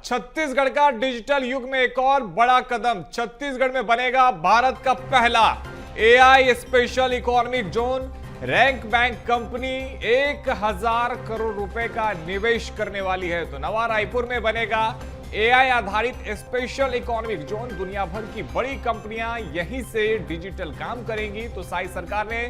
छत्तीसगढ़ का डिजिटल युग में एक और बड़ा कदम। छत्तीसगढ़ में बनेगा भारत का पहला AI special economic zone. Rank bank company 1000 crore रुपए का निवेश करने वाली है। तो नवा रायपुर में बनेगा एआई आधारित स्पेशल इकोनॉमिक जोन। दुनिया भर की बड़ी कंपनियां यहीं से डिजिटल काम करेंगी। तो साई सरकार ने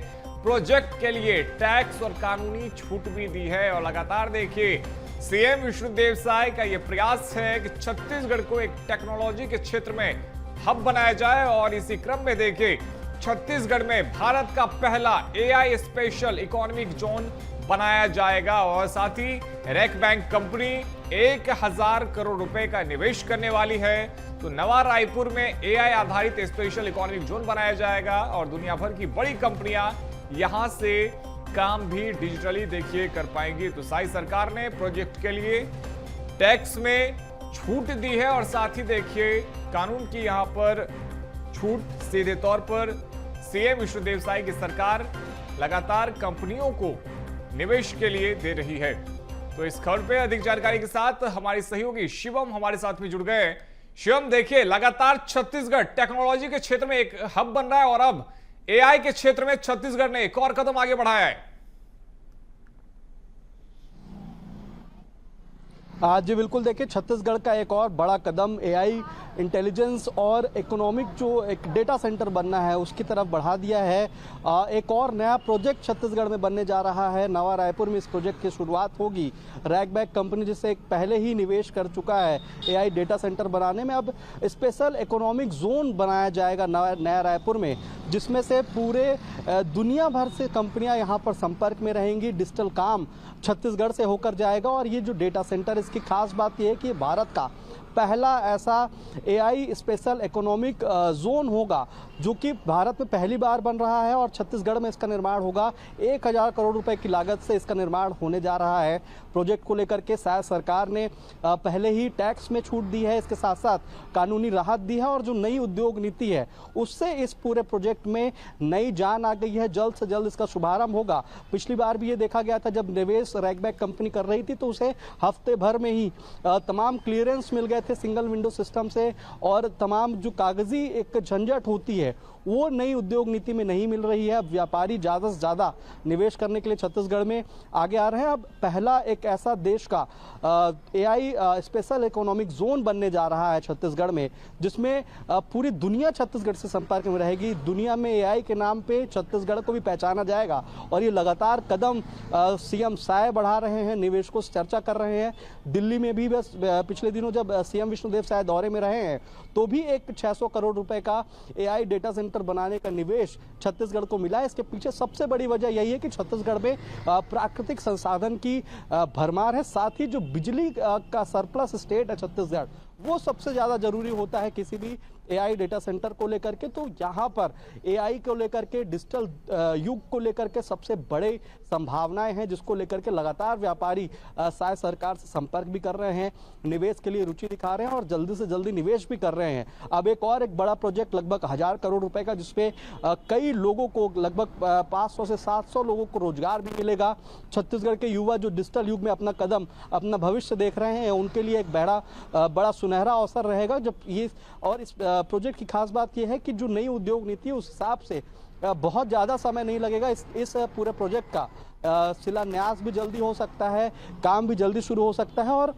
प्रोजेक्ट के लिए टैक्स और कानूनी छूट भी दी है। और लगातार देखिए सीएम विष्णुदेव साय का यह प्रयास है कि छत्तीसगढ़ को एक टेक्नोलॉजी के क्षेत्र में हब बनाया जाए। और इसी क्रम में देखिए छत्तीसगढ़ में भारत का पहला एआई स्पेशल इकोनॉमिक जोन बनाया जाएगा। और साथ ही रैंक बैंक कंपनी 1000 करोड़ रुपए का निवेश करने वाली है। तो नवा रायपुर में एआई आधारित स्पेशल इकोनॉमिक जोन बनाया जाएगा और दुनिया भर की बड़ी कंपनियां यहां से काम भी डिजिटली देखिए कर पाएंगी। तो साई सरकार ने प्रोजेक्ट के लिए टैक्स में छूट दी है और साथ ही देखिए कानून की यहां पर छूट सीधे तौर पर सीएम विष्णुदेव साय की सरकार लगातार कंपनियों को निवेश के लिए दे रही है। तो इस खबर पे अधिक जानकारी के साथ हमारी सहयोगी शिवम हमारे साथ में जुड़ गए। शिवम, देखिए लगातार छत्तीसगढ़ टेक्नोलॉजी के क्षेत्र में एक हब बन रहा है और अब एआई के क्षेत्र में छत्तीसगढ़ ने एक और कदम आगे बढ़ाया है। जी बिल्कुल, देखिए छत्तीसगढ़ का एक और बड़ा कदम एआई इंटेलिजेंस और इकोनॉमिक जो एक डेटा सेंटर बनना है उसकी तरफ बढ़ा दिया है। एक और नया प्रोजेक्ट छत्तीसगढ़ में बनने जा रहा है। नवा रायपुर में इस प्रोजेक्ट की शुरुआत होगी। रैंक बैंक कंपनी जिससे एक पहले ही निवेश कर चुका है एआई डेटा सेंटर बनाने में, अब स्पेशल इकोनॉमिक जोन बनाया जाएगा नया रायपुर में, जिसमें से पूरे दुनिया भर से कंपनियां यहाँ पर संपर्क में रहेंगी। डिजिटल काम छत्तीसगढ़ से होकर जाएगा और ये जो डेटा सेंटर, इसकी खास बात यह है कि भारत का पहला ऐसा एआई स्पेशल इकोनॉमिक जोन होगा जो कि भारत में पहली बार बन रहा है और छत्तीसगढ़ में इसका निर्माण होगा। 1000 करोड़ रुपए की लागत से इसका निर्माण होने जा रहा है। प्रोजेक्ट को लेकर के शायद सरकार ने पहले ही टैक्स में छूट दी है, इसके साथ साथ कानूनी राहत दी है और जो नई उद्योग नीति है उससे इस पूरे प्रोजेक्ट में नई जान आ गई है। जल्द से जल्द इसका शुभारंभ होगा। पिछली बार भी ये देखा गया था जब निवेश रैंक बैंक कंपनी कर रही थी तो उसे हफ्ते भर में ही तमाम क्लियरेंस मिल गए थे सिंगल विंडो सिस्टम से, और तमाम जो कागजी एक झंझट होती है वो नई उद्योग नीति में नहीं मिल रही है। अब व्यापारी ज़्यादा से ज़्यादा निवेश करने के लिए छत्तीसगढ़ में आगे आ रहे हैं। अब पहला एक ऐसा देश का एआई स्पेशल इकोनॉमिक जोन बनने जा रहा है छत्तीसगढ़ में, जिसमें पूरी दुनिया छत्तीसगढ़ से संपर्क में रहेगी। दुनिया में एआई के नाम पे छत्तीसगढ़ को भी पहचाना जाएगा और ये लगातार कदम सीएम साय बढ़ा रहे हैं, निवेशकों से चर्चा कर रहे हैं। दिल्ली में भी बस पिछले दिनों जब सीएम विष्णुदेव साय दौरे में रहे हैं तो भी एक 600 करोड़ रुपए का एआई डेटा सेंटर बनाने का निवेश छत्तीसगढ़ को मिला है। इसके पीछे सबसे बड़ी वजह यही है कि छत्तीसगढ़ में प्राकृतिक संसाधन की भरमार है, साथ ही जो बिजली का सरप्लस स्टेट है छत्तीसगढ़, वो सबसे ज़्यादा जरूरी होता है किसी भी एआई डेटा सेंटर को लेकर के। तो यहाँ पर एआई को लेकर के, डिजिटल युग को लेकर के सबसे बड़े संभावनाएं हैं, जिसको लेकर के लगातार व्यापारी शायद सरकार से संपर्क भी कर रहे हैं, निवेश के लिए रुचि दिखा रहे हैं और जल्दी से जल्दी निवेश भी कर रहे हैं। अब एक और एक बड़ा प्रोजेक्ट लगभग 1000 करोड़ रुपए का, जिसपे कई लोगों को, लगभग 500 से 700 लोगों को रोजगार भी मिलेगा। छत्तीसगढ़ के युवा जो डिजिटल युग में अपना कदम, अपना भविष्य देख रहे हैं, उनके लिए एक बड़ा सुनहरा अवसर रहेगा। जब ये और इस प्रोजेक्ट की खास बात यह है कि जो नई उद्योग नीति है उस हिसाब से बहुत ज़्यादा समय नहीं लगेगा। इस पूरे प्रोजेक्ट का शिलान्यास भी जल्दी हो सकता है, काम भी जल्दी शुरू हो सकता है और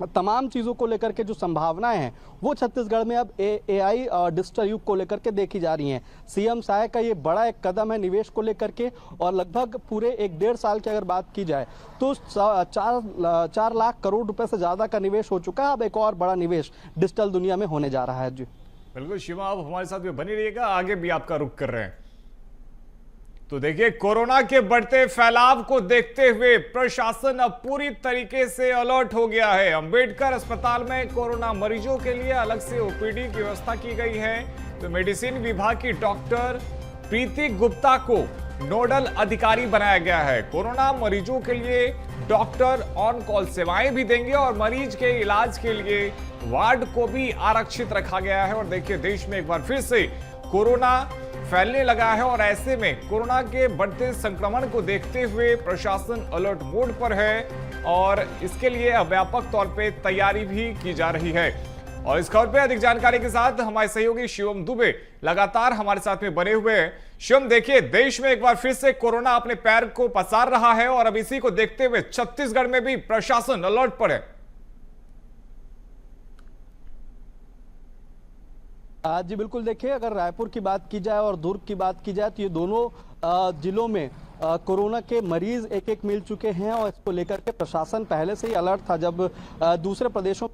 तमाम चीज़ों को लेकर के जो संभावनाएं हैं वो छत्तीसगढ़ में अब एआई डिजिटल युग को लेकर के देखी जा रही हैं। सीएम साय का ये बड़ा एक कदम है निवेश को लेकर के और लगभग पूरे 1-1.5 साल की अगर बात की जाए तो 4 लाख करोड़ रुपए से ज़्यादा का निवेश हो चुका है। अब एक और बड़ा निवेश डिजिटल दुनिया में होने जा रहा है। जी बिल्कुल शिवा, आप हमारे साथ में बनी रहिएगा, आगे भी आपका रुख कर रहे हैं। तो देखिए कोरोना के बढ़ते फैलाव को देखते हुए प्रशासन अब पूरी तरीके से अलर्ट हो गया है। अंबेडकर अस्पताल में कोरोना मरीजों के लिए अलग से ओपीडी की व्यवस्था की गई है। तो मेडिसिन विभाग की डॉक्टर प्रीति गुप्ता को नोडल अधिकारी बनाया गया है। कोरोना मरीजों के लिए डॉक्टर ऑन कॉल सेवाएं भी देंगे और मरीज के इलाज के लिए वार्ड को भी आरक्षित रखा गया है। और देखिए देश में एक बार फिर से कोरोना फैलने लगा है और ऐसे में कोरोना के बढ़ते संक्रमण को देखते हुए प्रशासन अलर्ट मोड पर है। और इसके लिए व्यापक तौर पे तैयारी भी की जा रही है। और इस खबर पे अधिक जानकारी के साथ हमारे सहयोगी शिवम दुबे लगातार हमारे साथ में बने हुए हैं। शिवम, देखिए, देश में एक बार फिर से कोरोना अपने पैर को पसार रहा है और अब इसी को देखते हुए छत्तीसगढ़ में भी प्रशासन अलर्ट पर है। जी बिल्कुल, देखिए, अगर रायपुर की बात की जाए और दुर्ग की बात की जाए तो ये दोनों जिलों में कोरोना के मरीज एक एक मिल चुके हैं और इसको लेकर के प्रशासन पहले से ही अलर्ट था। जब दूसरे प्रदेशों